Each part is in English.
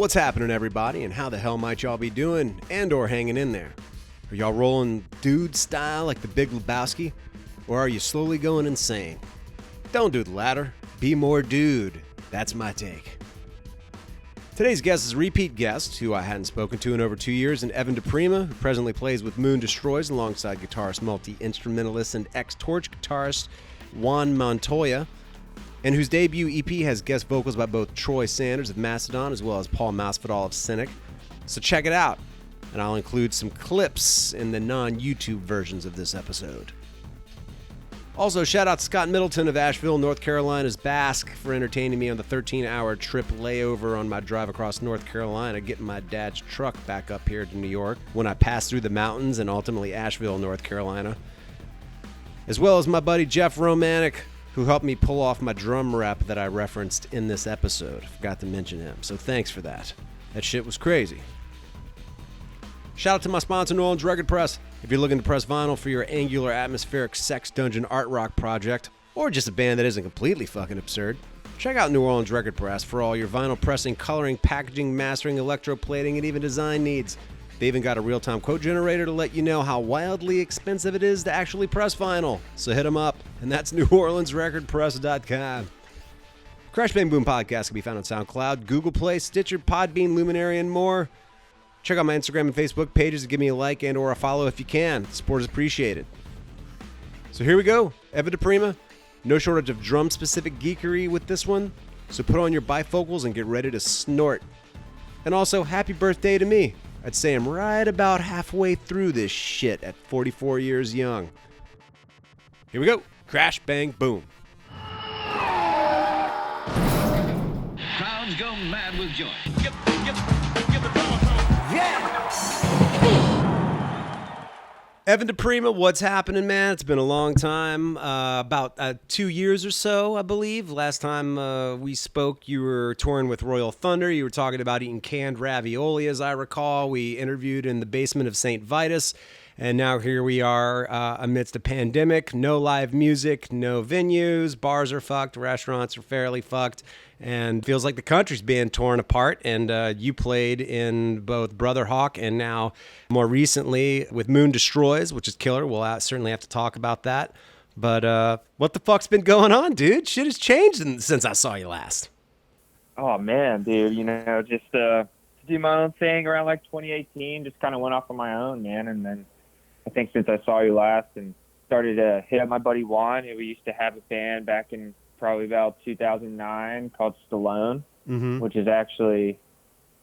What's happening, everybody, and how the hell might y'all be doing and or hanging in there? Are y'all rolling dude style like the Big Lebowski, or are you slowly going insane? Don't do the latter. Be more dude. That's my take. Today's guest is a repeat guest who I hadn't spoken to in over 2 years, and Evan Diprima, who presently plays with Moon Destroys alongside guitarist, multi-instrumentalist, and ex-Torche guitarist Juan Montoya, and whose debut EP has guest vocals by both Troy Sanders of Mastodon as well as Paul Masvidal of Cynic. So check it out, and I'll include some clips in the non-YouTube versions of this episode. Also, shout out to Scott Middleton of Asheville, North Carolina's Basque for entertaining me on the 13-hour trip layover on my drive across North Carolina, getting my dad's truck back up here to New York when I passed through the mountains and ultimately Asheville, North Carolina. As well as my buddy Jeff Romanek, who helped me pull off my drum rep that I referenced in this episode. Forgot to mention him, so thanks for that. That shit was crazy. Shout out to my sponsor, New Orleans Record Press. If you're looking to press vinyl for your angular, atmospheric, sex dungeon art rock project, or just a band that isn't completely fucking absurd, check out New Orleans Record Press for all your vinyl pressing, coloring, packaging, mastering, electroplating, and even design needs. They even got a real-time quote generator to let you know how wildly expensive it is to actually press vinyl. So hit them up, and that's NewOrleansRecordPress.com. Crash Bang Boom Podcast can be found on SoundCloud, Google Play, Stitcher, Podbean, Luminary, and more. Check out my Instagram and Facebook pages to give me a like and or a follow if you can. The support is appreciated. So here we go. Evan Diprima. No shortage of drum-specific geekery with this one. So put on your bifocals and get ready to snort. And also, happy birthday to me. I'd say I'm right about halfway through this shit at 44 years young. Here we go. Crash, bang, boom. Crowds go mad with joy. Evan Diprima, what's happening, man? It's been a long time, about 2 years or so, I believe. Last time we spoke, you were touring with Royal Thunder. You were talking about eating canned ravioli, as I recall. We interviewed in the basement of St. Vitus, and now here we are amidst a pandemic. No live music, no venues, bars are fucked, restaurants are fairly fucked, and feels like the country's being torn apart. And you played in both Brother Hawk and now more recently with Moon Destroys, which is killer. We'll certainly have to talk about that. But what the fuck's been going on, dude? Shit has changed since I saw you last. Oh, man, dude, just to do my own thing around like 2018, just kind of went off on my own, man. And then I think since I saw you last and started to hit up my buddy Juan, we used to have a band back in probably about 2009 called Stallone, which is actually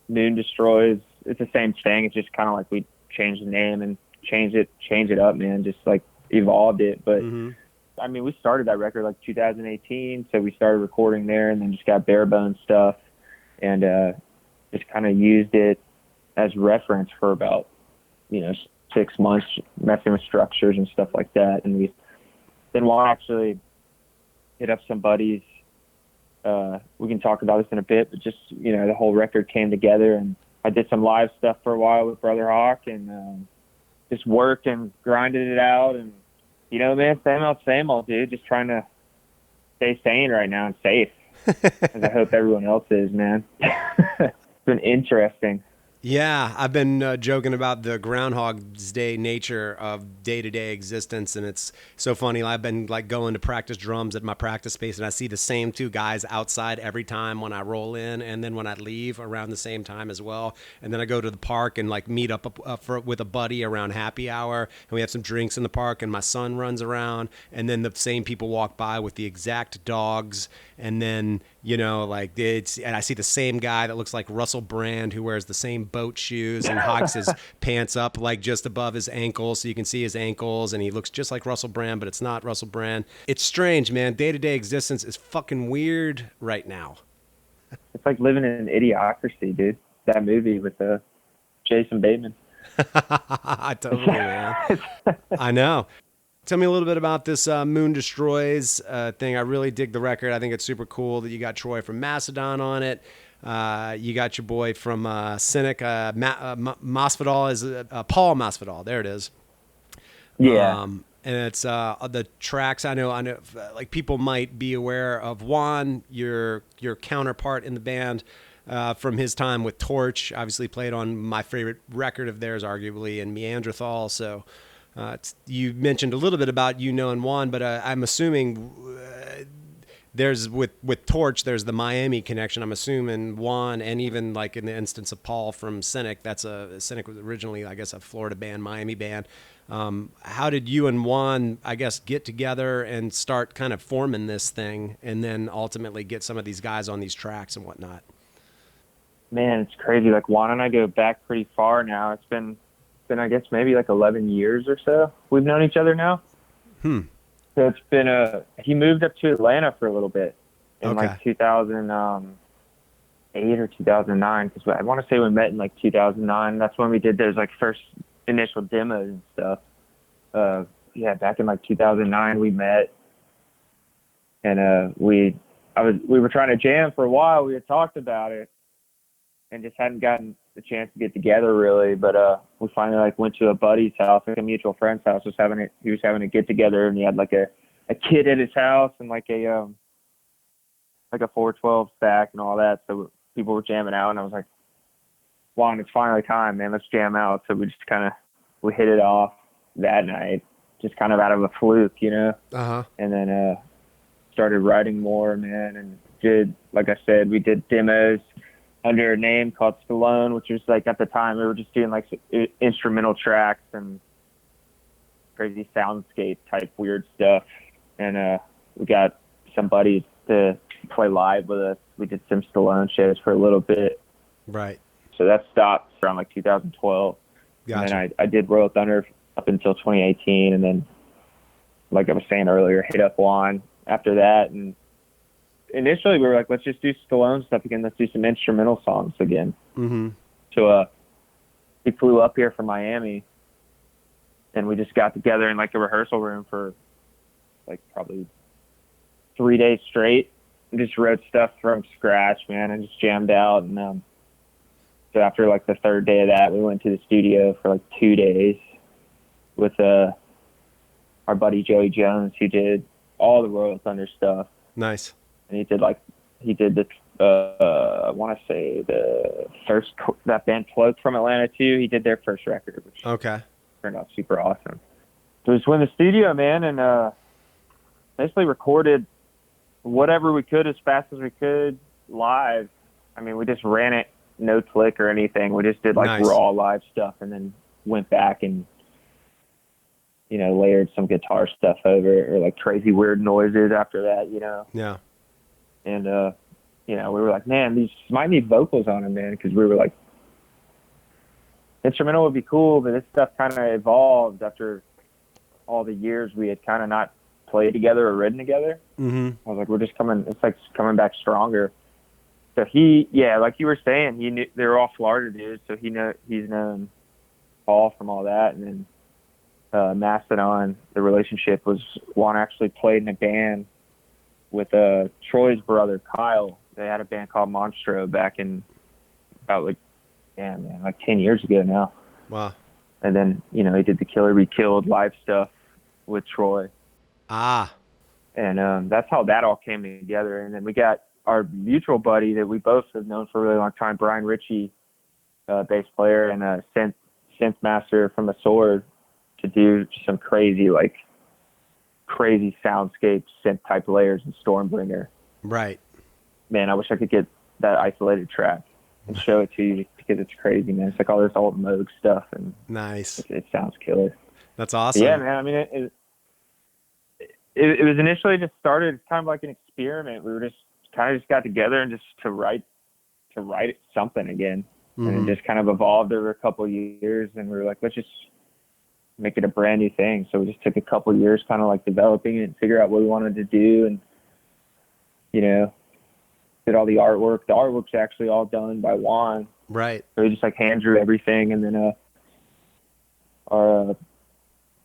Moon Destroys. It's the same thing. It's just kind of like we changed the name and change it up, man. Just like evolved it. But I mean, we started that record like 2018, so we started recording there, and then just got bare bones stuff, and just kind of used it as reference for about 6 months, messing with structures and stuff like that. And then we'll actually hit up some buddies. We can talk about this in a bit, but just, the whole record came together, and I did some live stuff for a while with Brother Hawk, and just worked and grinded it out. And, man, same old, dude, just trying to stay sane right now and safe, as I hope everyone else is, man. It's been interesting. Yeah, I've been joking about the Groundhog's Day nature of day-to-day existence, and it's so funny. I've been going to practice drums at my practice space, and I see the same two guys outside every time when I roll in, and then when I leave around the same time as well. And then I go to the park and meet up with a buddy around happy hour, and we have some drinks in the park, and my son runs around, and then the same people walk by with the exact dogs, and then and I see the same guy that looks like Russell Brand, who wears the same boat shoes and hikes his pants up just above his ankles so you can see his ankles, and he looks just like Russell Brand, but it's not Russell Brand. It's strange, man. Day-to-day existence is fucking weird right now. It's like living in an idiocracy, dude. That movie with Jason Bateman. Totally, man. I know. Tell me a little bit about this Moon Destroys thing. I really dig the record. I think it's super cool that you got Troy from Mastodon on it. You got your boy from Cynic. Masvidal is Paul Masvidal. There it is. Yeah. And it's the tracks. I know. Like, people might be aware of Juan, your counterpart in the band. from his time with Torche. Obviously played on my favorite record of theirs, arguably, and Meanderthal. So you mentioned a little bit about you knowing Juan, but I'm assuming there's with Torche, there's the Miami connection. I'm assuming Juan, and even like in the instance of Paul from Cynic, Cynic was originally, I guess, a Florida band, Miami band. How did you and Juan, I guess, get together and start kind of forming this thing, and then ultimately get some of these guys on these tracks and whatnot? Man, it's crazy. Like Juan and I go back pretty far now. It's been I guess maybe like 11 years or so we've known each other now. So it's been he moved up to Atlanta for a little bit in like 2008 or 2009, because I want to say we met in like 2009. That's when we did those like first initial demos and stuff. Back in like 2009 we met, and we were trying to jam for a while. We had talked about it and just hadn't gotten the chance to get together really, but we finally like went to a buddy's house, like a mutual friend's house. He was having a get together, and he had like a kid at his house and like a 412 stack and all that. So people were jamming out, and I was like, Juan, it's finally time, man, let's jam out. So we just we hit it off that night, just kind of out of a fluke, you know. And then started writing more, man, and did, like I said, we did demos under a name called Stallone, which was like, at the time we were just doing like instrumental tracks and crazy soundscape type weird stuff. And we got some buddies to play live with us. We did some Stallone shows for a little bit. Right. So that stopped around like 2012. Gotcha. And then I did Royal Thunder up until 2018. And then, like I was saying earlier, hit up Juan after that. And initially we were like, let's just do Stallone stuff again. Let's do some instrumental songs again. So he flew up here from Miami, and we just got together in like a rehearsal room for like probably 3 days straight and just wrote stuff from scratch, man, and just jammed out. And so after like the third day of that, we went to the studio for like 2 days with our buddy Joey Jones, who did all the Royal Thunder stuff. Nice. And he did the I want to say that band Cloak from Atlanta too. He did their first record, which turned out super awesome. So we just went to the studio, man, and basically recorded whatever we could as fast as we could live. I mean, we just ran it no click or anything. We just did like raw live stuff, and then went back and, you know, layered some guitar stuff over, or like crazy weird noises after that, you know. Yeah. And, you know, we were like, man, these might need vocals on them, man, because we were like, instrumental would be cool, but this stuff kind of evolved after all the years we had kind of not played together or written together. I was like, it's like coming back stronger. So like you were saying, he knew they were all Florida dudes, so he's known Paul from all that. And then Mastodon, the relationship was, Juan actually played in a band with Troy's brother Kyle. They had a band called Monstro back in about like 10 years ago now. Wow. And then, you know, he did the Killer Be Killed live stuff with Troy. And that's how that all came together. And then we got our mutual buddy that we both have known for a really long time, Brian Ritchie, bass player and a synth master from The Sword, to do some crazy soundscape synth type layers in Stormbringer. Right. Man, I wish I could get that isolated track and show it to you, because it's crazy, man. It's like all this alt Moog stuff, and nice. It sounds killer. That's awesome. Yeah, man. I mean, it was initially just started kind of like an experiment. We were just got together and just to write something again. And it just kind of evolved over a couple of years, and we were like, let's just make it a brand new thing. So we just took a couple of years kind of like developing it and figure out what we wanted to do, and, you know, did all the artwork. The artwork's actually all done by Juan. Right. So we just like hand drew everything, and then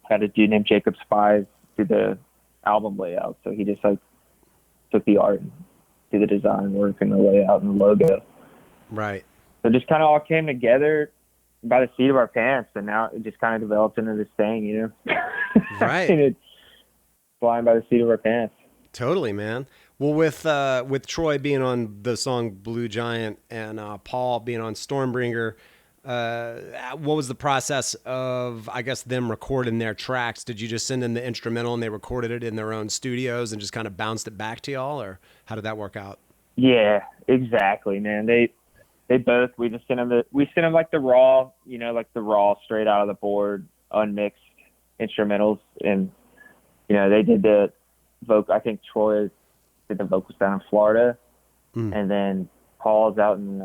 had a dude named Jacob Spies do the album layout. So he just like took the art and did the design work and the layout and the logo. Right. So it just kind of all came together by the seat of our pants, and now it just kind of developed into this thing, you know. Right. And it's flying by the seat of our pants. Totally, man. Well, with Troy being on the song Blue Giant and Paul being on Stormbringer, what was the process of, I guess, them recording their tracks? Did you just send in the instrumental and they recorded it in their own studios and just kind of bounced it back to y'all, or how did that work out? Yeah, exactly, man. They both, we just sent them like the raw, like the raw straight out of the board, unmixed instrumentals. And, they did the vocal. I think Troy did the vocals down in Florida. And then Paul's out in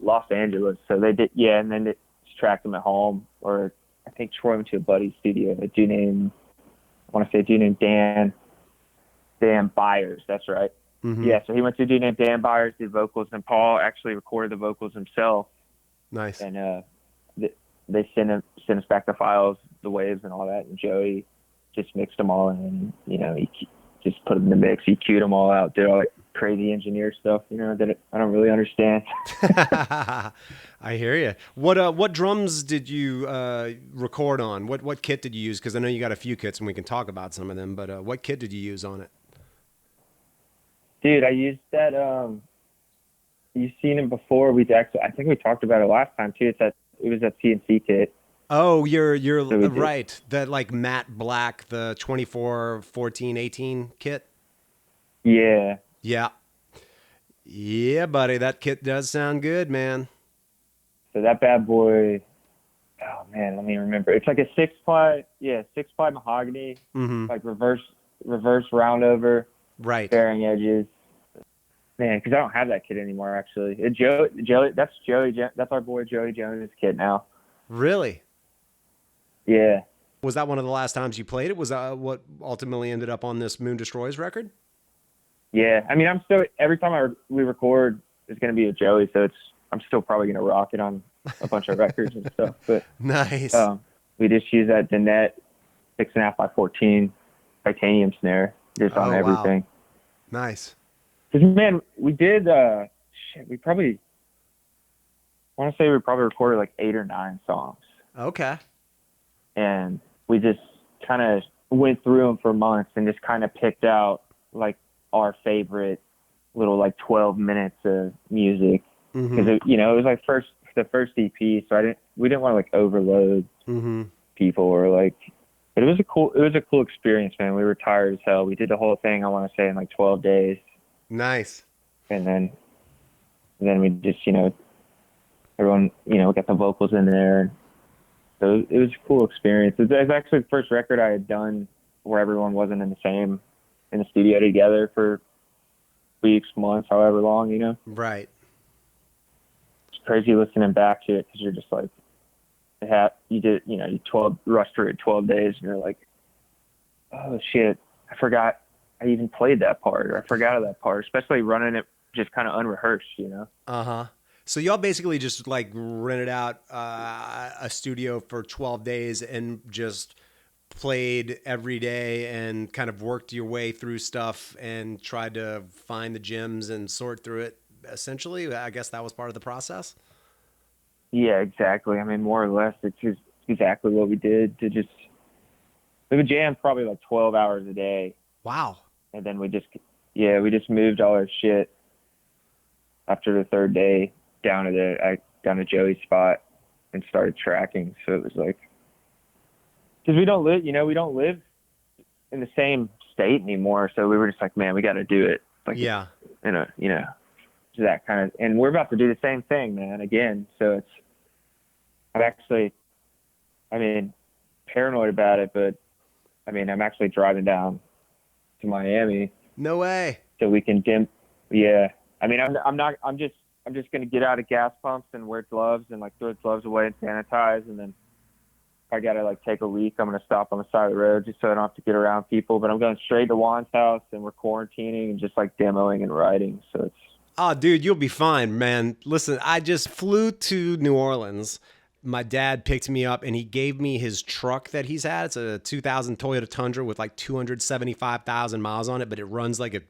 Los Angeles. So they did, and then they just tracked them at home. Or I think Troy went to a buddy's studio, a dude named Dan Byers. That's right. Mm-hmm. Yeah, so he went to a dude named Dan Byers, did vocals, and Paul actually recorded the vocals himself. Nice. And they sent us back the files, the waves and all that, and Jody just mixed them all in. He just put them in the mix. He queued them all out, did all that crazy engineer stuff, that I don't really understand. I hear you. What drums did you record on? What kit did you use? Because I know you got a few kits, and we can talk about some of them. But what kit did you use on it? Dude, I used that. You've seen it before. I think we talked about it last time too. It was that CNC kit. Oh, you're right. That like matte black, the 24, 14, 18 kit. Yeah. Yeah, buddy. That kit does sound good, man. So that bad boy. Oh man, let me remember. It's like a 6-ply mahogany, like reverse roundover, right? Bearing edges. Man, because I don't have that kit anymore. Actually, that's Joey. That's our boy Jody Jones' kit now. Really? Yeah. Was that one of the last times you played it? Was that what ultimately ended up on this Moon Destroys record? Yeah, I mean, I'm still every time we record, it's gonna be a Joey, so I'm still probably gonna rock it on a bunch of records and stuff. But nice. We just use that Danette 6.5 by 14 titanium snare just on everything. Wow. Nice. Because man, we did we probably recorded like 8 or 9 songs. Okay. And we just kind of went through them for months and just kind of picked out like our favorite little like 12 minutes of music. Because it was like the first EP, so we didn't want to like overload people or like. But it was a cool experience, man. We were tired as hell. We did the whole thing, I want to say, in like 12 days. Nice. And then we just, everyone, we got the vocals in there. So it was a cool experience. It was actually the first record I had done where everyone wasn't in the studio together for weeks, months, however long, Right. It's crazy listening back to it because you're just like, you rushed through it 12 days and you're like, oh shit, I forgot I even played that part, or I forgot of that part, especially running it just kind of unrehearsed, Uh-huh. So y'all basically just like rented out a studio for 12 days and just played every day and kind of worked your way through stuff and tried to find the gems and sort through it. Essentially, I guess that was part of the process. Yeah, exactly. I mean, more or less, it's just exactly what we did. We would jam probably like 12 hours a day. Wow. And then we just moved all our shit after the third day down to Joey's spot and started tracking. So it was like, because we don't live in the same state anymore. So we were just like, man, we got to do it. Like, yeah. That kind of, and we're about to do the same thing, man, again. So I'm actually, paranoid about it, but I'm actually driving down to Miami. No way. So we can Yeah. I'm just going to get out of gas pumps and wear gloves and like throw the gloves away and sanitize. And then if I got to like take a leak, I'm going to stop on the side of the road just so I don't have to get around people. But I'm going straight to Juan's house and we're quarantining and just like demoing and writing. So it's. Oh, dude, you'll be fine, man. Listen, I just flew to New Orleans. My dad picked me up and he gave me his truck that he's had. It's a 2000 Toyota Tundra with like 275,000 miles on it, but it runs like a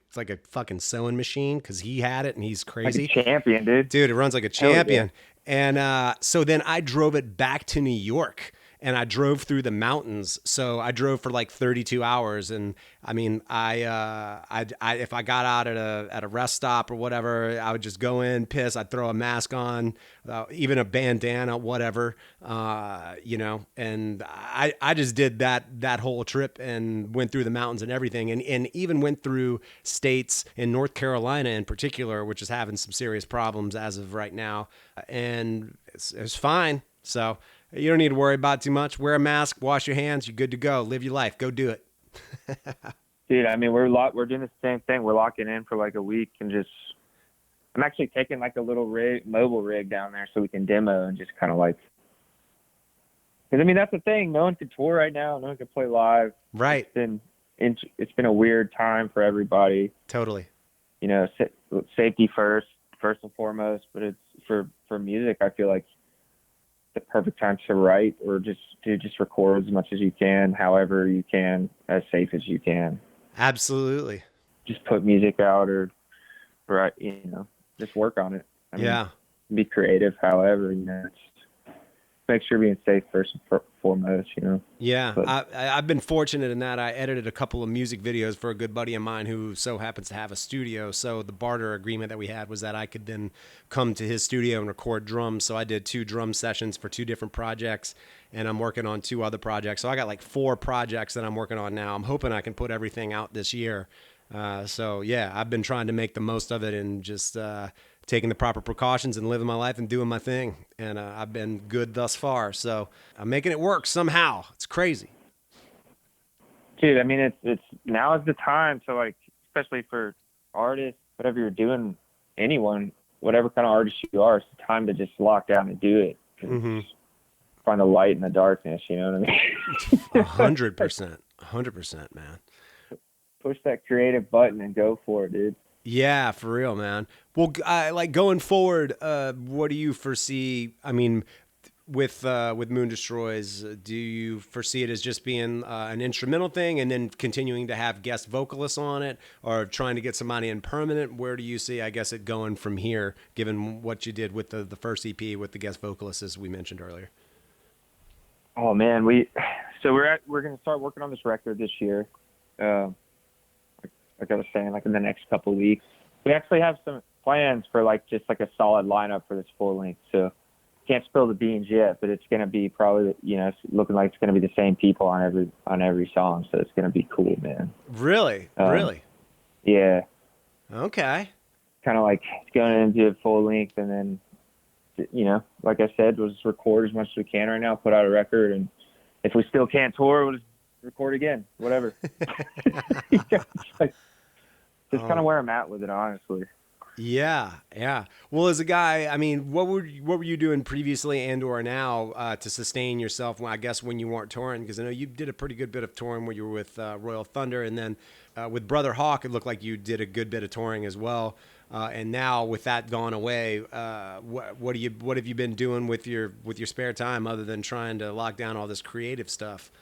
fucking sewing machine because he had it and he's crazy. Like a champion, dude. Dude, it runs like a champion. Yeah. And so then I drove it back to New York. and I drove through the mountains. So I drove for like 32 hours. And I mean, if I got out at a rest stop or whatever, I would just go in, piss, I'd throw a mask on, even a bandana, whatever, and I just did that whole trip and went through the mountains and everything. And even went through states in North Carolina in particular, which is having some serious problems as of right now. And it's fine. So you don't need to worry about too much. Wear a mask, wash your hands. You're good to go. Live your life. Go do it. Dude, I mean, we're doing the same thing. We're locking in for like a week and I'm actually taking like a little mobile rig down there so we can demo and just kind of like, because I mean, that's the thing. No one can tour right now. No one can play live. Right. It's been a weird time for everybody. Totally. You know, safety first and foremost, but it's for music, I feel like the perfect time to write or just record as much as you can, however you can, as safe as you can. Absolutely. Just put music out or just work on it. I mean, be creative, however, just make sure you're being safe first and foremost, Yeah, but I've been fortunate in that I edited a couple of music videos for a good buddy of mine who so happens to have a studio. So the barter agreement that we had was that I could then come to his studio and record drums. So I did 2 drum sessions for 2 different projects, and I'm working on 2 other projects. So I got like 4 projects that I'm working on now. I'm hoping I can put everything out this year. So yeah, I've been trying to make the most of it and just taking the proper precautions and living my life and doing my thing. And I've been good thus far. So I'm making it work somehow. It's crazy. Dude, I mean, it's now is the time to, like, especially for artists, whatever you're doing, anyone, whatever kind of artist you are, it's the time to just lock down and do it. Mm-hmm. Find the light in the darkness, you know what I mean? 100%. 100%, man. Push that creative button and go for it, dude. Yeah, for real, man. Well, like going forward, what do you foresee? I mean, with Moon Destroys, do you foresee it as just being an instrumental thing and then continuing to have guest vocalists on it, or trying to get somebody in permanent? Where do you see, I guess, it going from here, given what you did with the first EP with the guest vocalists, as we mentioned earlier? Oh man, we're gonna start working on this record this year. Like I was saying, like in the next couple of weeks, we actually have some plans for like just like a solid lineup for this full length. So can't spill the beans yet, but it's going to be probably, it's looking like it's going to be the same people on every song. So it's going to be cool, man. Really? Really? Yeah. Okay. Kind of like going into full length, and then, like I said, we'll just record as much as we can right now, put out a record. And if we still can't tour, we'll just record again, whatever. Just kind of where I'm at with it, honestly. Yeah. Well, as a guy, I mean, what were you doing previously and or now to sustain yourself? I guess when you weren't touring, because I know you did a pretty good bit of touring when you were with Royal Thunder, and then with Brother Hawk, it looked like you did a good bit of touring as well. And now with that gone away, what have you been doing with your spare time other than trying to lock down all this creative stuff?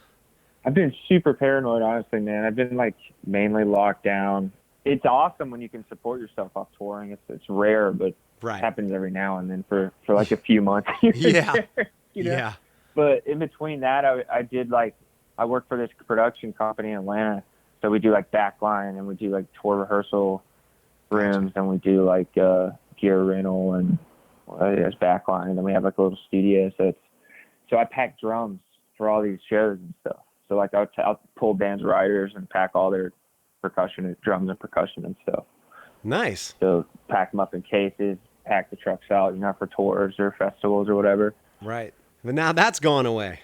I've been super paranoid, honestly, man. I've been like mainly locked down. It's awesome when you can support yourself off touring. It's rare, but right. It happens every now and then for like a few months. Yeah. There, Yeah. But in between that, I work for this production company in Atlanta. So we do like backline, and we do like tour rehearsal rooms, and we do like gear rental and as backline. And then we have like a little studio. So I pack drums for all these shows and stuff. So like I'll pull bands riders and pack all their drums and percussion and stuff. Nice. So pack them up in cases, pack the trucks out, for tours or festivals or whatever. Right. But now that's gone away.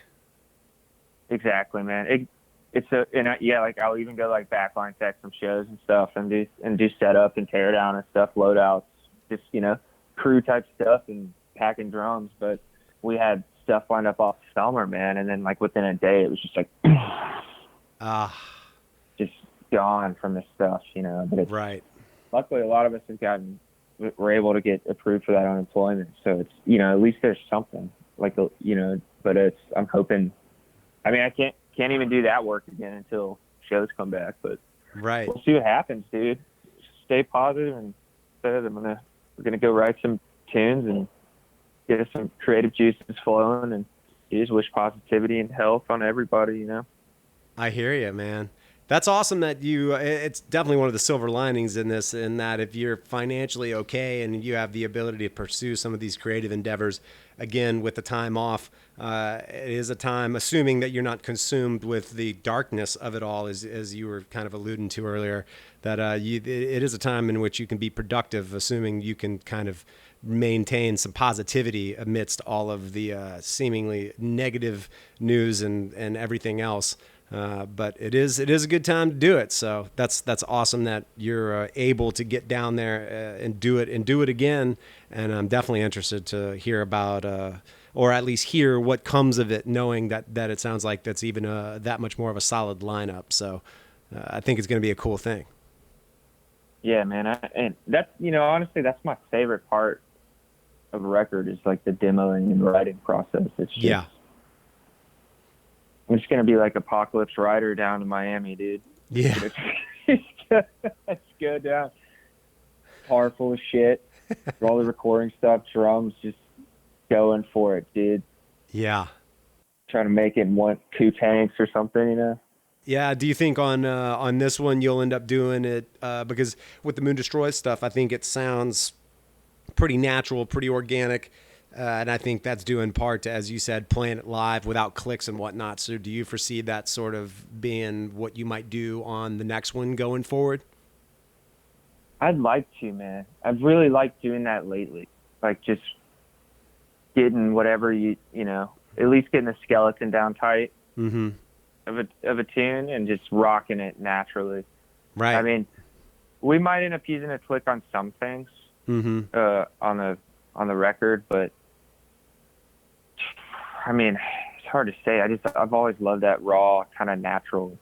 Exactly, man. Like I'll even go like backline tech some shows and stuff and do setup and tear down and stuff, loadouts, just, crew type stuff and packing drums. But we had stuff lined up off the summer, man. And then like within a day, it was just like, just gone from this stuff, but right. Luckily a lot of us we're able to get approved for that unemployment. So it's, at least there's something like, but I'm hoping, I mean, I can't even do that work again until shows come back, but right. We'll see what happens, dude. Stay positive and said we're going to go write some tunes and get us some creative juices flowing and you just wish positivity and health on everybody, you know? I hear you, man. That's awesome that it's definitely one of the silver linings in this, in that if you're financially okay and you have the ability to pursue some of these creative endeavors, again, with the time off, it is a time, assuming that you're not consumed with the darkness of it all, as you were kind of alluding to earlier, that it is a time in which you can be productive, assuming you can kind of maintain some positivity amidst all of the seemingly negative news and everything else. But it is a good time to do it. So that's awesome that you're able to get down there and do it again. And I'm definitely interested to hear about, or at least hear what comes of it, knowing that it sounds like that's even that much more of a solid lineup. So I think it's going to be a cool thing. Yeah, man. And that's, you know, honestly, that's my favorite part of a record is like the demoing and writing process. It's just, Yeah. I'm just going to be like Apocalypse Rider down in Miami, dude. Yeah. Let's go down. Car full of shit. All the recording stuff, drums, just going for it, dude. Yeah. Trying to make it in 2 tanks or something, you know? Yeah. Do you think on this one you'll end up doing it because with the Moon Destroy stuff, I think it sounds pretty natural, pretty organic. And I think that's due in part to, as you said, playing it live without clicks and whatnot. So do you foresee that sort of being what you might do on the next one going forward? I'd like to, man. I've really liked doing that lately. Like just getting whatever you know, at least getting the skeleton down tight of a tune and just rocking it naturally. Right. I mean, we might end up using a click on some things on the record, but I mean, it's hard to say. I've always loved that raw kind of natural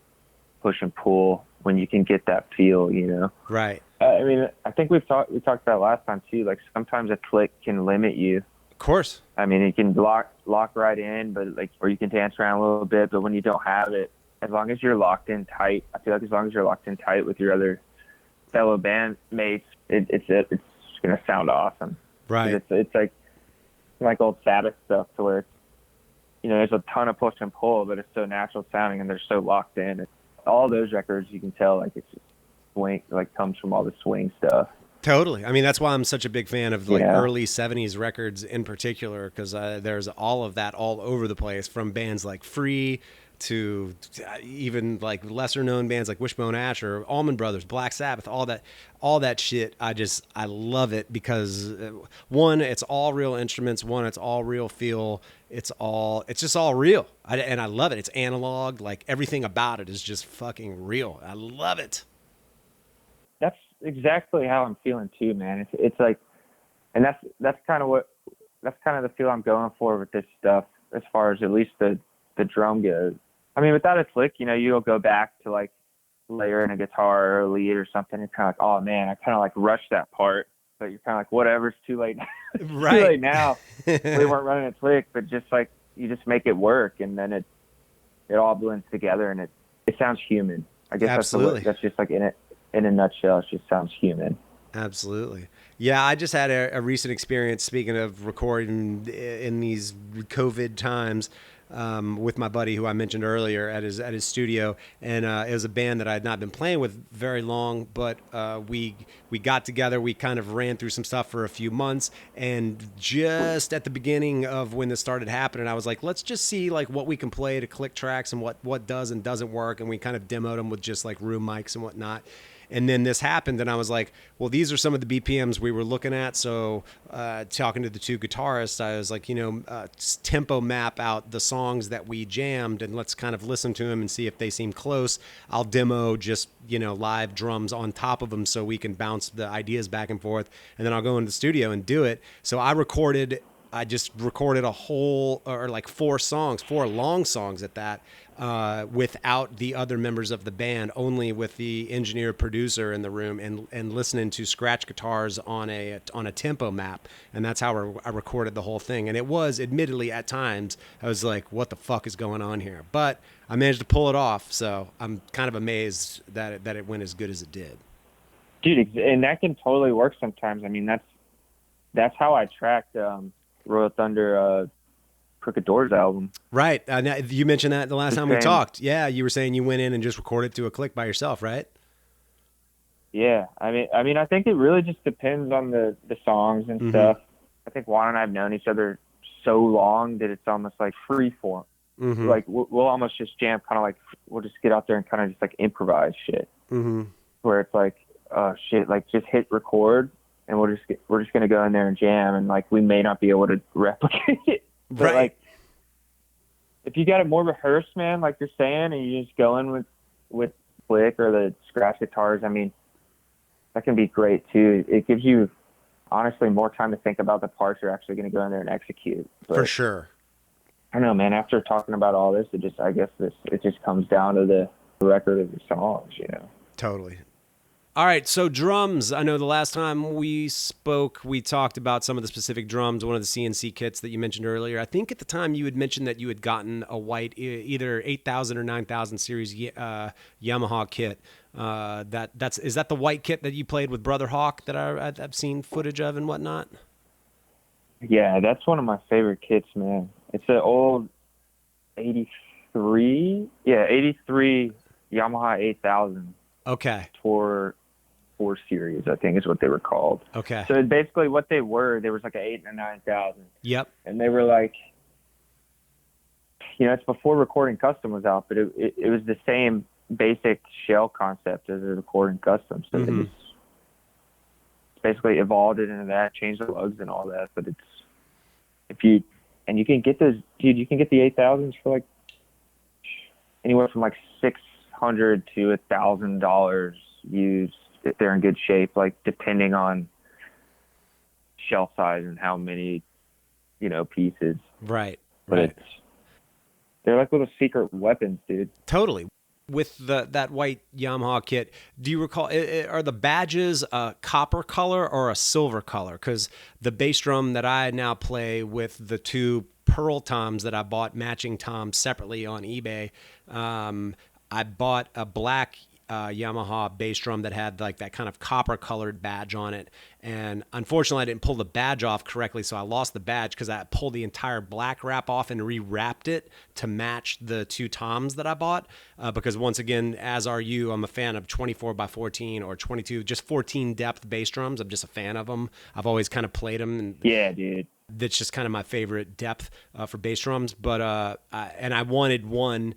push and pull when you can get that feel, you know? Right. I mean, I think we talked about last time too. Like sometimes a click can limit you. Of course. I mean, it can lock right in, but like, or you can dance around a little bit. But when you don't have it, as long as you're locked in tight, I feel like as long as you're locked in tight with your other fellow bandmates, it's gonna sound awesome. Right. It's like old Sabbath stuff, to where it's, you know, there's a ton of push and pull, but it's so natural sounding and they're so locked in. All those records, you can tell, like, it's just swing, like, comes from all the swing stuff. Totally. I mean, that's why I'm such a big fan of like Yeah. early 70s records in particular, because there's all of that all over the place, from bands like Free to even like lesser known bands like Wishbone Ash or Allman Brothers, Black Sabbath, all that shit. I love it because one, it's all real instruments. One, it's all real feel. It's just all real. And I love it. It's analog. Like everything about it is just fucking real. I love it. That's exactly how I'm feeling too, man. It's like, and that's kind of the feel I'm going for with this stuff, as far as at least the drum goes. I mean, without a click, you know, you'll go back to like layer in a guitar or a lead or something. You're kind of like, oh man, I kind of like rushed that part, but you're kind of like, whatever, it's too late. Right. Too late now. We weren't running a click, but just like you just make it work, and then it all blends together, and it sounds human. I guess Absolutely. that's just like in a nutshell. It just sounds human. Absolutely. Yeah, I just had a recent experience, speaking of recording in these COVID times, with my buddy who I mentioned earlier at his studio, and it was a band that I had not been playing with very long, but we got together, we kind of ran through some stuff for a few months, and just at the beginning of when this started happening, I was like, let's just see like what we can play to click tracks and what does and doesn't work, and we kind of demoed them with just like room mics and whatnot. And then this happened, and I was like, well, these are some of the BPMs we were looking at. So talking to the two guitarists, I was like, tempo map out the songs that we jammed, and let's kind of listen to them and see if they seem close. I'll demo just, live drums on top of them so we can bounce the ideas back and forth. And then I'll go into the studio and do it. So I just recorded a whole, or like 4 long songs at that, without the other members of the band, only with the engineer producer in the room, and listening to scratch guitars on a tempo map. And that's how I recorded the whole thing. And it was, admittedly, at times, I was like, what the fuck is going on here? But I managed to pull it off. So I'm kind of amazed that it went as good as it did. Dude, and that can totally work sometimes. I mean, that's how I tracked Royal Thunder Crooked Doors album. Right. Now, you mentioned that the last time we same. talked. Yeah, you were saying you went in and just recorded to a click by yourself, right? Yeah, I mean, I think it really just depends on the songs and stuff. I think Juan and I have known each other so long that it's almost like free form. Like we'll almost just jam, kind of like we'll just get out there and kind of just like improvise shit. Where it's like, oh shit, like just hit record and we're just gonna go in there and jam, and like we may not be able to replicate it, but right. Like if you got it more rehearsed, man, like you're saying, and you just go in with click or the scratch guitars, I mean, that can be great too. It gives you honestly more time to think about the parts you're actually going to go in there and execute. But for sure. I don't know, man. After talking about all this, it just comes down to the record of the songs, you know. Totally. All right, so drums. I know the last time we spoke, we talked about some of the specific drums, one of the CNC kits that you mentioned earlier. I think at the time you had mentioned that you had gotten a white, either 8000 or 9000 series Yamaha kit. Is that the white kit that you played with Brother Hawk that I've seen footage of and whatnot? Yeah, that's one of my favorite kits, man. It's an old 83 Yamaha 8000. Okay. Tour 4 series, I think is what they were called. Okay. So basically what they were, there was like an 8 and a 9000. Yep. And they were like, you know, it's before Recording Custom was out, but it was the same basic shell concept as a Recording Custom. So they just basically evolved it into that, changed the lugs and all that. But you can get those, dude, you can get the 8000s for like anywhere from like $600 to $1,000 used if they're in good shape, like depending on shell size and how many, you know, pieces. Right. But they're like little secret weapons, dude. Totally. With that white Yamaha kit, do you recall, are the badges a copper color or a silver color? Because the bass drum that I now play with the two pearl toms that I bought, matching toms separately on eBay, I bought a black Yamaha bass drum that had like that kind of copper colored badge on it. And unfortunately I didn't pull the badge off correctly. So I lost the badge because I pulled the entire black wrap off and rewrapped it to match the two toms that I bought. Because once again, as are you, I'm a fan of 24x14 or 22, just 14 depth bass drums. I'm just a fan of them. I've always kind of played them. And yeah, dude. That's just kind of my favorite depth for bass drums. But, I wanted one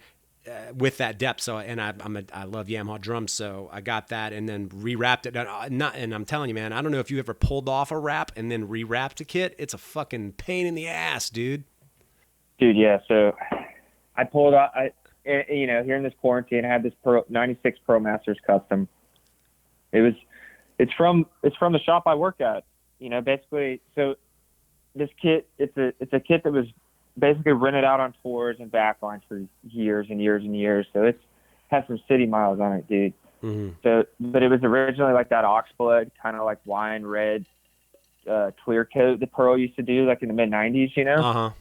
with that depth, so I love Yamaha drums, so I got that and then rewrapped it. And I'm telling you, man, I don't know if you ever pulled off a wrap and then rewrapped a kit. It's a fucking pain in the ass, dude. Dude, yeah. So I pulled out. You know, here in this quarantine, I had this 96 Pro Masters Custom. It's from the shop I work at. You know, basically. So this kit, it's a kit that was basically rented out on tours and backlines for years and years and years. So it's has some city miles on it, dude. So, but it was originally like that oxblood, kind of like wine red, clear coat that Pearl used to do like in the mid 90s, you know?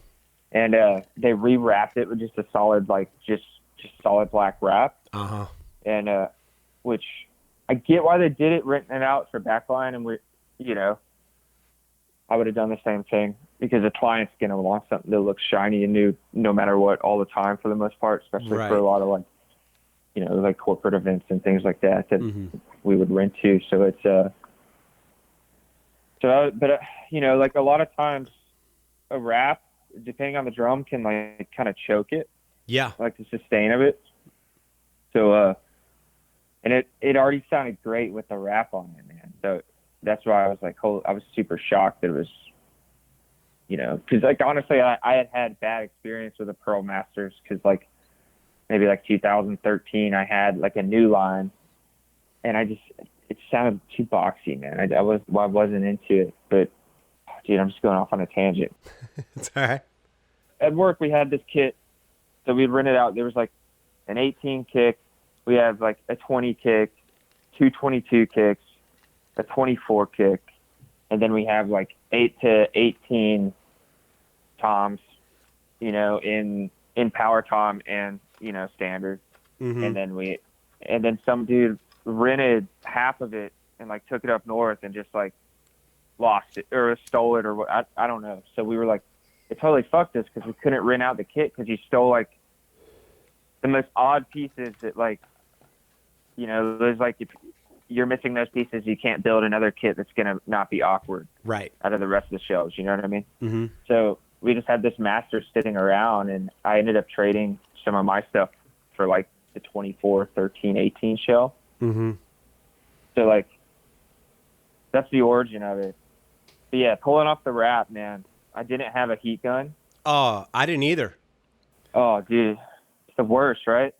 And, they rewrapped it with just a solid, like just solid black wrap. And, which I get why they did it, renting it out for backline. And you know, I would have done the same thing, because the client's going to want something that looks shiny and new no matter what all the time for the most part, especially for a lot of like, you know, like corporate events and things like that we would rent to. So it's, you know, like a lot of times a wrap, depending on the drum, can like kind of choke it. Yeah. Like the sustain of it. So, and it already sounded great with the wrap on it, man. So that's why I was like, I was super shocked that it was, you know, because like honestly, I had bad experience with the Pearl Masters, because like maybe like 2013, I had like a new line, and it sounded too boxy, man. I wasn't into it. But dude, I'm just going off on a tangent. It's all right. At work, we had this kit, so we'd rent it out. There was like an 18 kick, we have like a 20 kick, two 22 kicks, a 24 kick, and then we have like 8 to 18 toms, you know, in power tom and, you know, standard. And then some dude rented half of it and like took it up north and just like lost it or stole it or what, I don't know. So we were like, it totally fucked us because we couldn't rent out the kit because he stole like the most odd pieces that, like, you know, there's like, if you're missing those pieces, you can't build another kit that's going to not be awkward Right. out of the rest of the shelves. You know what I mean? Mm-hmm. So we just had this master sitting around, and I ended up trading some of my stuff for like the 24, 13, 18 shell. Mm-hmm. So like, that's the origin of it. But yeah, pulling off the wrap, man. I didn't have a heat gun. Oh, I didn't either. Oh, dude. It's the worst, right?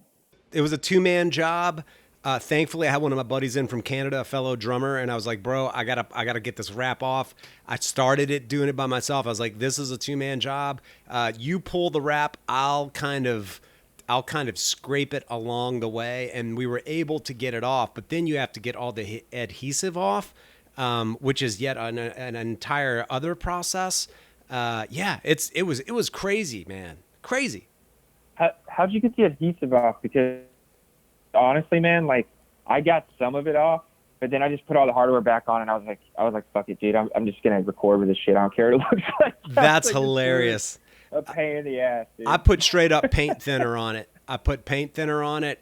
It was a 2-man job. Thankfully, I had one of my buddies in from Canada, a fellow drummer, and I was like, bro, I gotta get this wrap off. I started doing it by myself. I was like, this is a 2-man job. You pull the wrap, I'll kind of scrape it along the way, and we were able to get it off. But then you have to get all the adhesive off, which is yet an entire other process. It was crazy, man, crazy. How'd you get the adhesive off? Because honestly, man, like, I got some of it off, but then I just put all the hardware back on, and I was like, fuck it, dude. I'm just gonna record with this shit. I don't care what it looks like. That's like hilarious. A pain in the ass, dude. I put straight up paint thinner on it.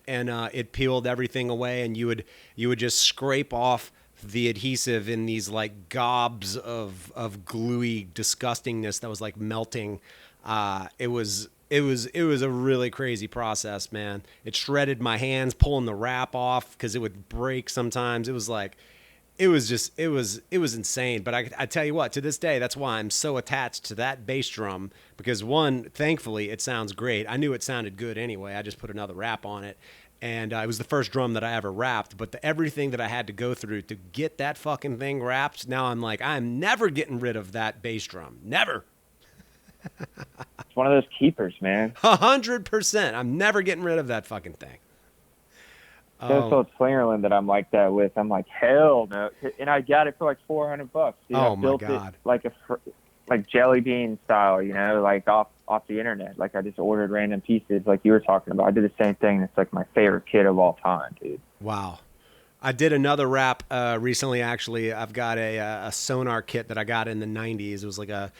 And it peeled everything away, and you would just scrape off the adhesive in these like gobs of gluey disgustingness that was like melting. It was a really crazy process, man. It shredded my hands pulling the wrap off because it would break sometimes. It was insane. But I tell you what, to this day, that's why I'm so attached to that bass drum, because one, thankfully, it sounds great. I knew it sounded good anyway. I just put another wrap on it. And it was the first drum that I ever wrapped, but everything that I had to go through to get that fucking thing wrapped, now I'm like, I'm never getting rid of that bass drum. Never. It's one of those keepers, man. 100%. I'm never getting rid of that fucking thing. This old Slingerland that I'm like that with, I'm like, hell no. And I got it for like $400. Dude. Oh, I my built God. it like jelly bean style, you know, like off the internet. Like, I just ordered random pieces like you were talking about. I did the same thing. It's like my favorite kit of all time, dude. Wow. I did another wrap recently, actually. I've got a Sonar kit that I got in the 90s. It was like a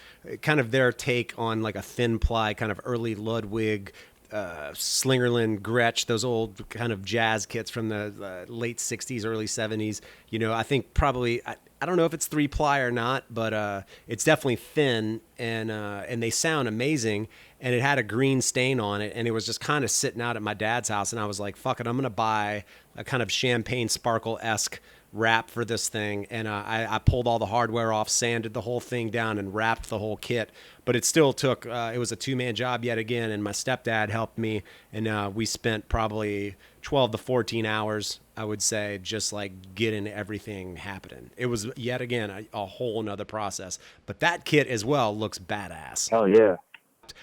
kind of their take on like a thin ply, kind of early Ludwig, Slingerland, Gretsch, those old kind of jazz kits from the late 60s, early 70s. You know, I think probably, I don't know if it's 3-ply or not, but it's definitely thin, and they sound amazing. And it had a green stain on it, and it was just kind of sitting out at my dad's house. And I was like, fuck it, I'm going to buy a kind of champagne sparkle-esque wrap for this thing. And I pulled all the hardware off, sanded the whole thing down, and wrapped the whole kit. But it still took, it was a 2-man job yet again, and my stepdad helped me. And we spent probably 12 to 14 hours, I would say, just like getting everything happening. It was, yet again, a whole nother process. But that kit as well looks badass. Hell yeah.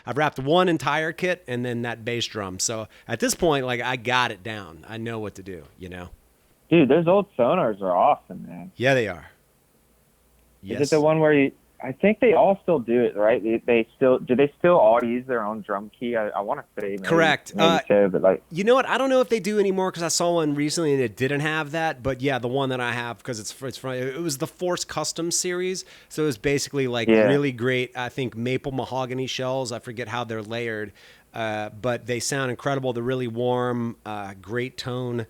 I've wrapped one entire kit and then that bass drum. So at this point, like, I got it down. I know what to do, you know? Dude, those old Sonars are awesome, man. Yeah, they are. Yes. Is it the one where I think they all still do it, right? Do they still all use their own drum key? I want to say maybe, correct. Maybe so, but like, you know what? I don't know if they do anymore, because I saw one recently and it didn't have that. But yeah, the one that I have, because it was the Force Custom series, so it was basically like really great. I think maple mahogany shells. I forget how they're layered, but they sound incredible. They're really warm, great tone,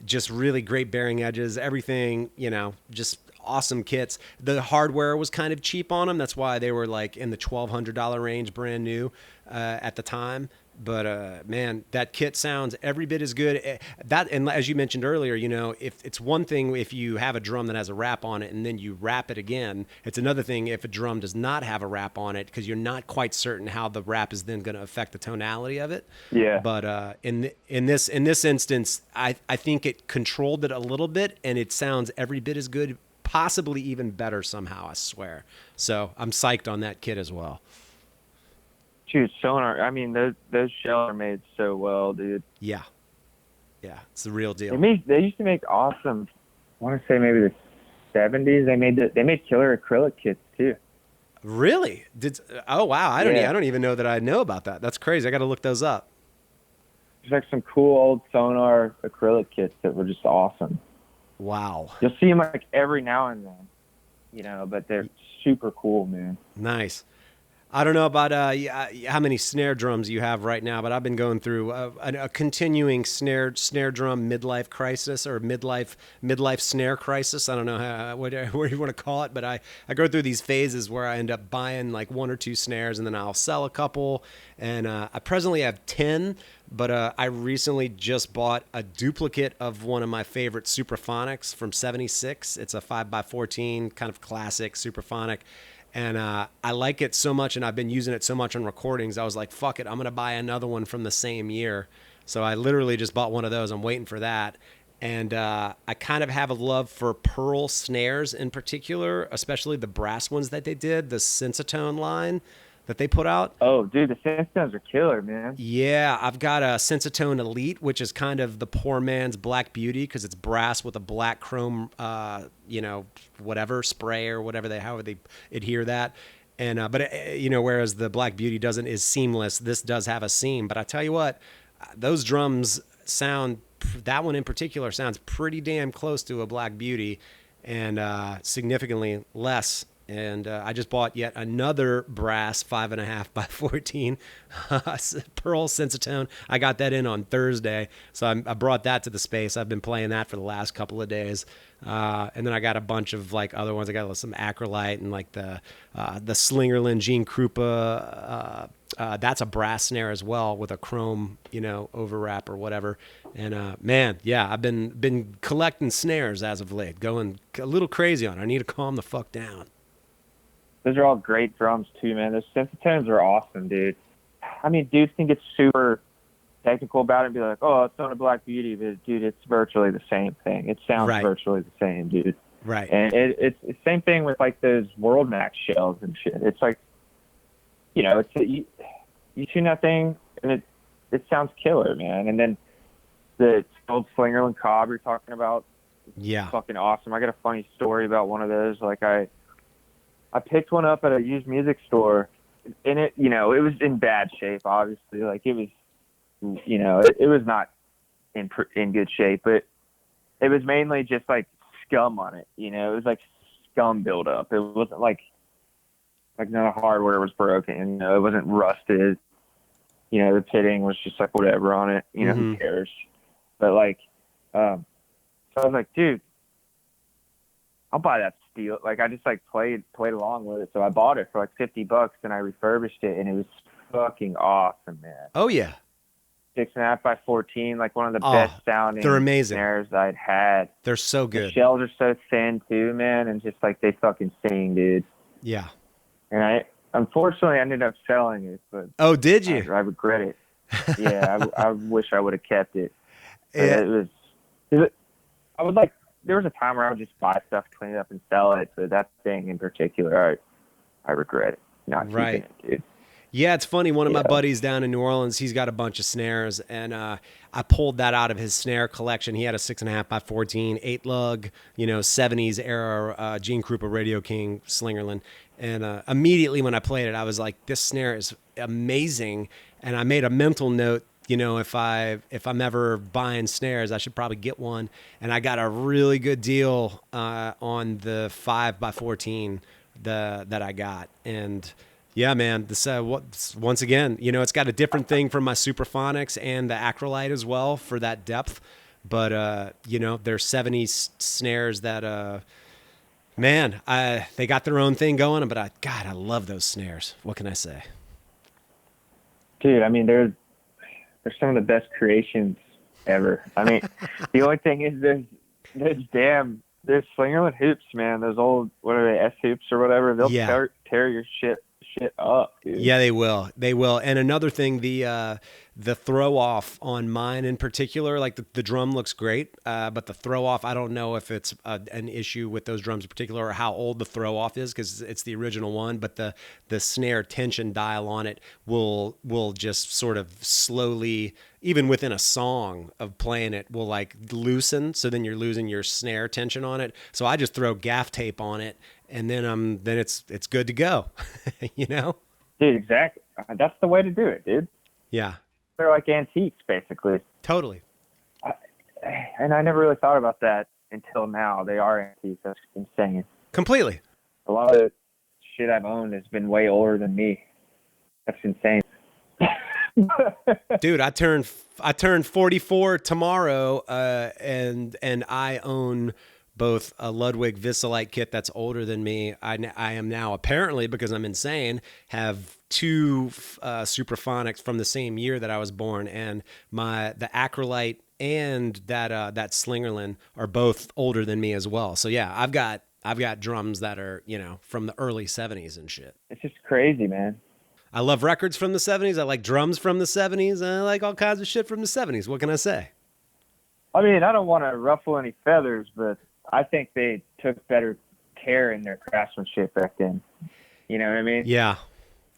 just really great bearing edges. Everything, you know, just awesome kits. The hardware was kind of cheap on them. That's why they were like in the $1,200 range, brand new at the time. But man, that kit sounds every bit as good. And as you mentioned earlier, you know, if it's one thing if you have a drum that has a wrap on it and then you wrap it again, it's another thing if a drum does not have a wrap on it, because you're not quite certain how the wrap is then going to affect the tonality of it. Yeah. But in this instance, I think it controlled it a little bit, and it sounds every bit as good, possibly even better somehow, I swear. So I'm psyched on that kit as well. Dude, Sonar, I mean, those shells are made so well, dude. Yeah, it's the real deal. They used to make awesome, I want to say maybe the 70s, they made killer acrylic kits too. Really? Oh wow, I don't even know that I know about that. That's crazy. I got to look those up. There's like some cool old Sonar acrylic kits that were just awesome. Wow. You'll see them like every now and then, you know, but they're super cool, man. Nice. I don't know about how many snare drums you have right now, but I've been going through a continuing snare drum midlife crisis, or midlife snare crisis. I don't know what you want to call it, but I go through these phases where I end up buying like one or two snares, and then I'll sell a couple. And I presently have 10, but I recently just bought a duplicate of one of my favorite Supraphonics from '76. It's a 5x14 kind of classic Supraphonic. And I like it so much, and I've been using it so much on recordings. I was like, fuck it, I'm going to buy another one from the same year. So I literally just bought one of those. I'm waiting for that. And I kind of have a love for Pearl snares in particular, especially the brass ones that they did, the Sensitone line that they put out. Oh, dude, the Sensitones are killer, man. Yeah, I've got a Sensitone Elite, which is kind of the poor man's Black Beauty because it's brass with a black chrome, whatever spray or whatever however they adhere that. And whereas the Black Beauty is seamless, this does have a seam. But I tell you what, those drums that one in particular sounds pretty damn close to a Black Beauty, and significantly less. And I just bought yet another brass 5.5x14 Pearl Sensitone. I got that in on Thursday, so I brought that to the space. I've been playing that for the last couple of days, and then I got a bunch of like other ones. I got some acrylite and like the Slingerland Gene Krupa. That's a brass snare as well with a chrome, overwrap or whatever. And man, yeah, I've been collecting snares as of late, going a little crazy on it. I need to calm the fuck down. Those are all great drums too, man. Those Sensitones are awesome, dude. I mean, dudes can get super technical about it and be like, "Oh, it's not a Black Beauty," but dude, it's virtually the same thing. It sounds virtually the same, dude. Right. And it's the same thing with like those World Max shells and shit. It's like, you tune that thing and it sounds killer, man. And then the old Slingerland Cobb you're talking about, yeah, fucking awesome. I got a funny story about one of those. Like I picked one up at a used music store, and it was in bad shape, obviously. Like it was, it was not in good shape, but it was mainly just like scum on it. It was like scum buildup. It wasn't like none of the hardware was broken. It wasn't rusted. The pitting was just like whatever on it. Who cares? But like, so I was like, dude, I'll buy that steel. Like I just like played along with it. So I bought it for like $50 and I refurbished it, and it was fucking awesome, man. Oh yeah. 6.5x14, like one of the best sounding they're amazing snares I'd had. They're so good. The shells are so thin too, man, and just like they fucking sing, dude. Yeah. And unfortunately I ended up selling it, but oh, did you? I regret it. Yeah, I wish I would have kept it. Yeah. I would like. There was a time where I would just buy stuff, clean it up, and sell it. But that thing in particular, I regret it not keeping it, dude. Yeah, it's funny. One of my buddies down in New Orleans, he's got a bunch of snares, and I pulled that out of his snare collection. He had a 6.5x14 8-lug, 70s era Gene Krupa Radio King Slingerland, and immediately when I played it, I was like, "This snare is amazing," and I made a mental note. If I'm ever buying snares, I should probably get one. And I got a really good deal on the 5x14 that I got. And yeah, man, this once again, it's got a different thing from my Supraphonics and the acrylite as well for that depth. But there's 70 snares that man, they got their own thing going. But I love those snares. What can I say, dude? I mean, they're some of the best creations ever. I mean, the only thing is there's Slingerland hoops, man. Those old, what are they, S hoops or whatever? They'll tear your shit up, dude. Yeah, they will. And another thing, the throw off on mine in particular, like the drum looks great, but the throw off, I don't know if it's an issue with those drums in particular or how old the throw off is, because it's the original one, but the snare tension dial on it will just sort of slowly, even within a song of playing it, will like loosen, so then you're losing your snare tension on it. So I just throw gaff tape on it, and then it's good to go. Dude, exactly. That's the way to do it, dude. Yeah. They're like antiques, basically. Totally. And I never really thought about that until now. They are antiques. That's insane. Completely. A lot of the shit I've owned has been way older than me. That's insane. Dude, I turned 44 tomorrow, and I own both a Ludwig Visalite kit that's older than me. I am now, apparently, because I'm insane, have two Supraphonics from the same year that I was born, and the Acrolite and that Slingerland are both older than me as well. So yeah, I've got drums that are, from the early 70s and shit. It's just crazy, man. I love records from the 70s. I like drums from the 70s. I like all kinds of shit from the 70s. What can I say? I mean, I don't want to ruffle any feathers, but I think they took better care in their craftsmanship back then. You know what I mean? Yeah.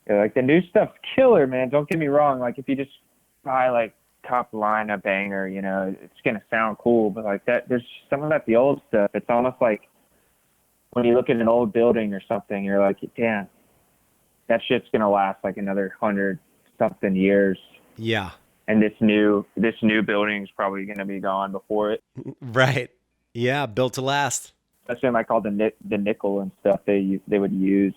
Like the new stuff's killer, man. Don't get me wrong. Like if you just buy like top line a banger, it's gonna sound cool. But like that, there's some of that the old stuff. It's almost like when you look at an old building or something, you're like, damn, that shit's gonna last like another 100-something years. Yeah. And this new building's probably gonna be gone before it. Right. Yeah, built to last. Especially like all the nickel and stuff they would use.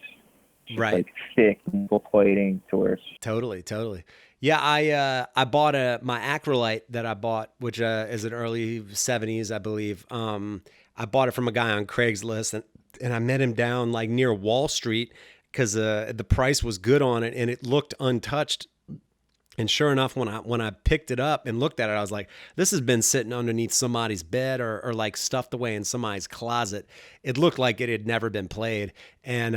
Just right. Like thick nickel plating to where it's totally. Yeah, I bought my Acrolite that I bought, which is an early 70s, I believe. I bought it from a guy on Craigslist, and I met him down like near Wall Street because the price was good on it and it looked untouched. And sure enough, when I picked it up and looked at it, I was like, this has been sitting underneath somebody's bed or like stuffed away in somebody's closet. It looked like it had never been played. And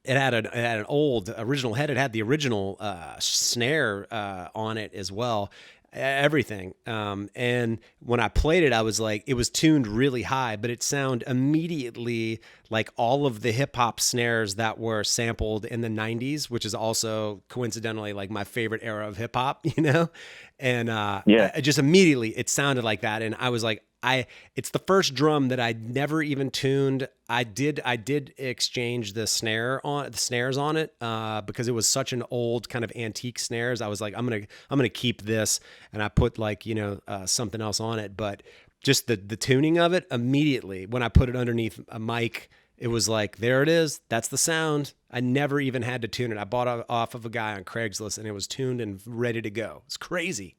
it had an old original head. It had the original snare on it as well. Everything. And when I played it, I was like, it was tuned really high, but it sounded immediately like all of the hip hop snares that were sampled in the 90s, which is also coincidentally like my favorite era of hip hop, and I just immediately it sounded like that. And I was like, it's the first drum that I never even tuned. I did exchange the snares on it because it was such an old kind of antique snares. I was like, I'm gonna keep this, and I put like something else on it. But just the tuning of it immediately when I put it underneath a mic, it was like, there it is. That's the sound. I never even had to tune it. I bought it off of a guy on Craigslist, and it was tuned and ready to go. It's crazy.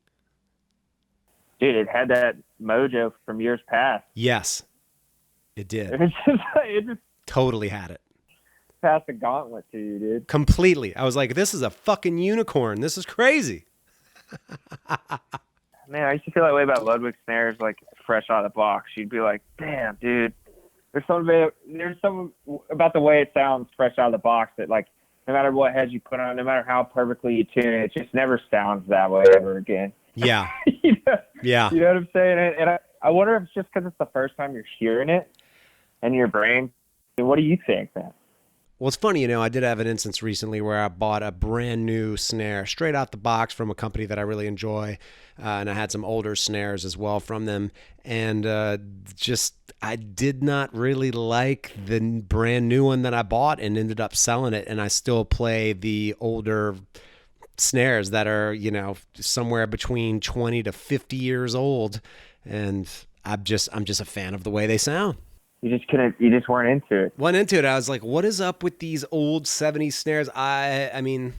Dude, it had that mojo from years past. Yes, it did. It just totally had it. Passed the gauntlet to you, dude. Completely. I was like, this is a fucking unicorn. This is crazy. Man, I used to feel that way about Ludwig snares, like fresh out of the box. You'd be like, damn, dude. There's something about the way it sounds fresh out of the box that, like, no matter what heads you put on, no matter how perfectly you tune it, it just never sounds that way ever again. Yeah. Yeah. You know what I'm saying? And I wonder if it's just because it's the first time you're hearing it in your brain. What do you think, man? Well, it's funny, I did have an instance recently where I bought a brand new snare straight out the box from a company that I really enjoy. And I had some older snares as well from them. And I did not really like the brand new one that I bought and ended up selling it. And I still play the older snares that are, somewhere between 20 to 50 years old. And I'm just a fan of the way they sound. You just weren't into it. I was like, what is up with these old 70s snares? I mean,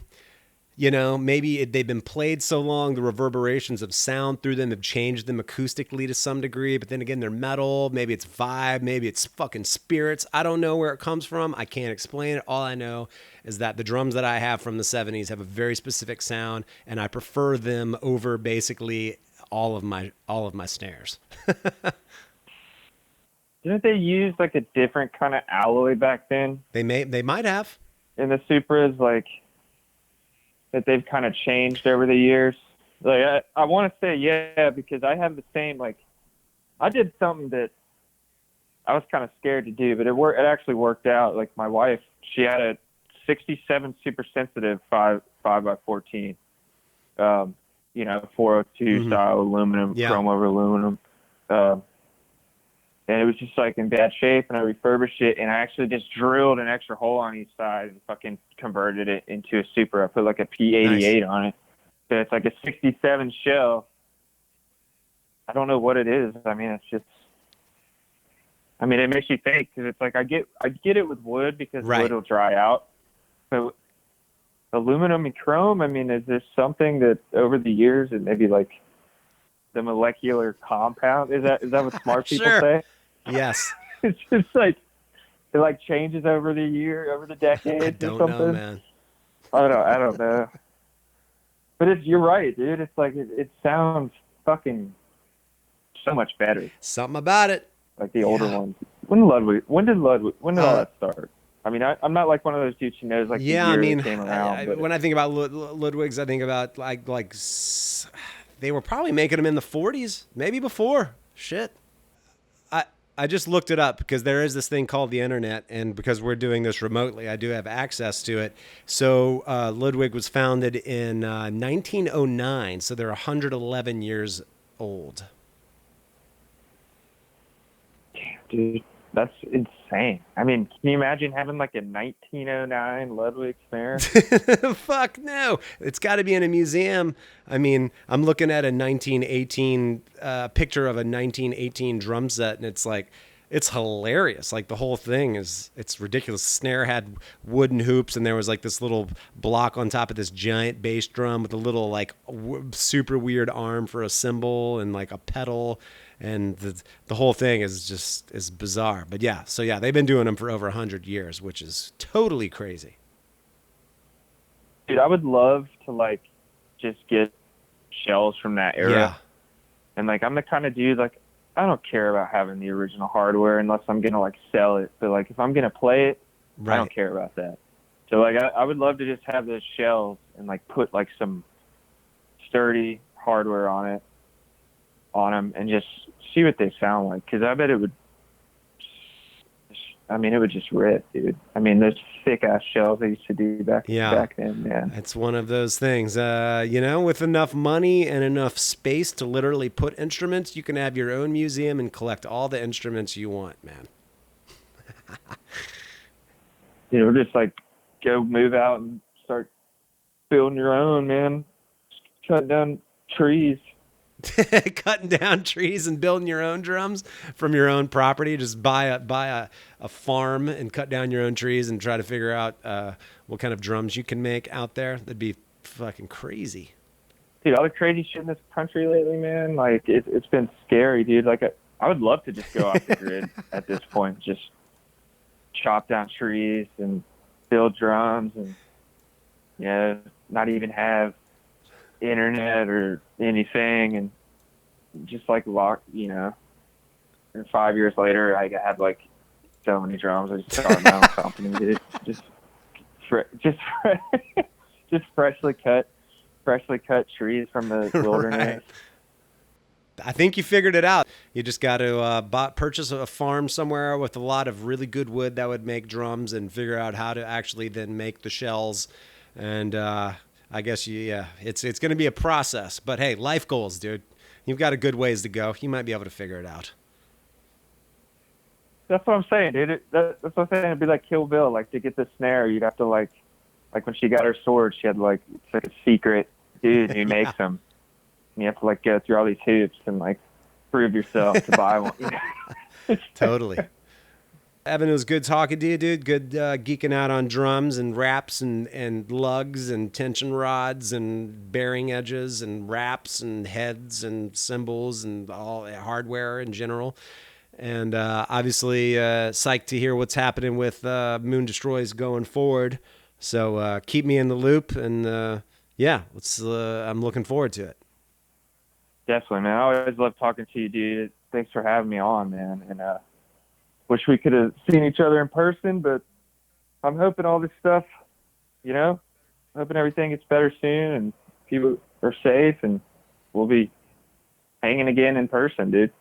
maybe they've been played so long, the reverberations of sound through them have changed them acoustically to some degree, but then again, they're metal. Maybe it's vibe. Maybe it's fucking spirits. I don't know where it comes from. I can't explain it. All I know is that the drums that I have from the 70s have a very specific sound, and I prefer them over basically all of my snares. Didn't they use like a different kind of alloy back then? They might have. In the Supras, like, that they've kind of changed over the years. Like, I want to say, yeah, because I have the same, like, I did something that I was kind of scared to do, but it actually worked out. Like, my wife, she had a 67 super sensitive 5x14, 402 style aluminum, chrome over aluminum. And it was just like in bad shape, and I refurbished it, and I actually just drilled an extra hole on each side and fucking converted it into a super. I put like a P88 on it. So it's like a 67 shell. I don't know what it is. I mean, it makes you think, because it's like I get it with wood because wood will dry out. So aluminum and chrome. I mean, is this something that over the years, it maybe like the molecular compound? Is that what smart people Sure. say? Yes. It's just like it like changes over the decades I or don't something. know, man. I don't know. But you're right, dude. It's like it sounds fucking so much better. Something about it. Like the older ones. When did all that start? I mean, I'm not like one of those dudes who knows like the year it came around. But when I think about Ludwigs, I think about they were probably making them in the 40s, maybe before. Shit. I just looked it up because there is this thing called the internet, and because we're doing this remotely, I do have access to it. So Ludwig was founded in 1909, so they're 111 years old. Damn, dude, that's insane. I mean, can you imagine having like a 1909 Ludwig snare? Fuck no. It's got to be in a museum. I mean, I'm looking at a 1918 picture of a 1918 drum set, and it's like, it's hilarious. Like the whole thing it's ridiculous. Snare had wooden hoops, and there was like this little block on top of this giant bass drum with a little like super weird arm for a cymbal and like a pedal. And the whole thing is bizarre. But yeah, so yeah, they've been doing them for over 100 years, which is totally crazy. Dude, I would love to like just get shells from that era. Yeah. And like I'm the kind of dude like I don't care about having the original hardware unless I'm gonna like sell it. But like if I'm gonna play it, Right. I don't care about that. So like I would love to just have those shells and like put like some sturdy hardware on them and just see what they sound like, because I bet it would just rip, dude. I mean, those thick ass shells they used to do back then, man. It's one of those things, with enough money and enough space to literally put instruments, you can have your own museum and collect all the instruments you want, man. Just like go move out and start building your own, man. Cut down trees. Cutting down trees and building your own drums from your own property. Just buy a farm and cut down your own trees and try to figure out what kind of drums you can make out there. That'd be fucking crazy. Dude, all the crazy shit in this country lately, man, like it's been scary, dude. Like I would love to just go off the grid at this point, just chop down trees and build drums and not even have internet or anything, and just like and 5 years later I had like so many drums. I just started my own company, dude. Just freshly cut trees from the wilderness. Right. I think you figured it out. You just got to purchase a farm somewhere with a lot of really good wood that would make drums, and figure out how to actually then make the shells. And I guess it's going to be a process. But hey, life goals, dude. You've got a good ways to go. You might be able to figure it out. That's what I'm saying, dude. That's what I'm saying. It'd be like Kill Bill. Like to get the snare, you'd have to like when she got her sword, she had it's like a secret dude who makes them. And you have to like go through all these hoops and like prove yourself to buy one. Totally. Evan, it was good talking to you, dude. Good geeking out on drums and wraps and lugs and tension rods and bearing edges and wraps and heads and cymbals and all hardware in general. And obviously psyched to hear what's happening with Moon Destroys going forward. So keep me in the loop, and I'm looking forward to it. Definitely, man. I always love talking to you, dude. Thanks for having me on, man. And wish we could have seen each other in person, but I'm hoping all this stuff, hoping everything gets better soon and people are safe, and we'll be hanging again in person, dude.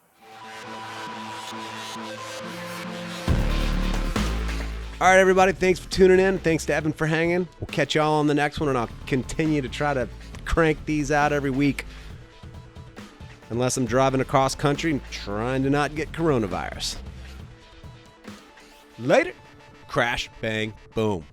All right, everybody. Thanks for tuning in. Thanks to Evan for hanging. We'll catch y'all on the next one, and I'll continue to try to crank these out every week. Unless I'm driving across country and trying to not get coronavirus. Later. Crash, bang, boom.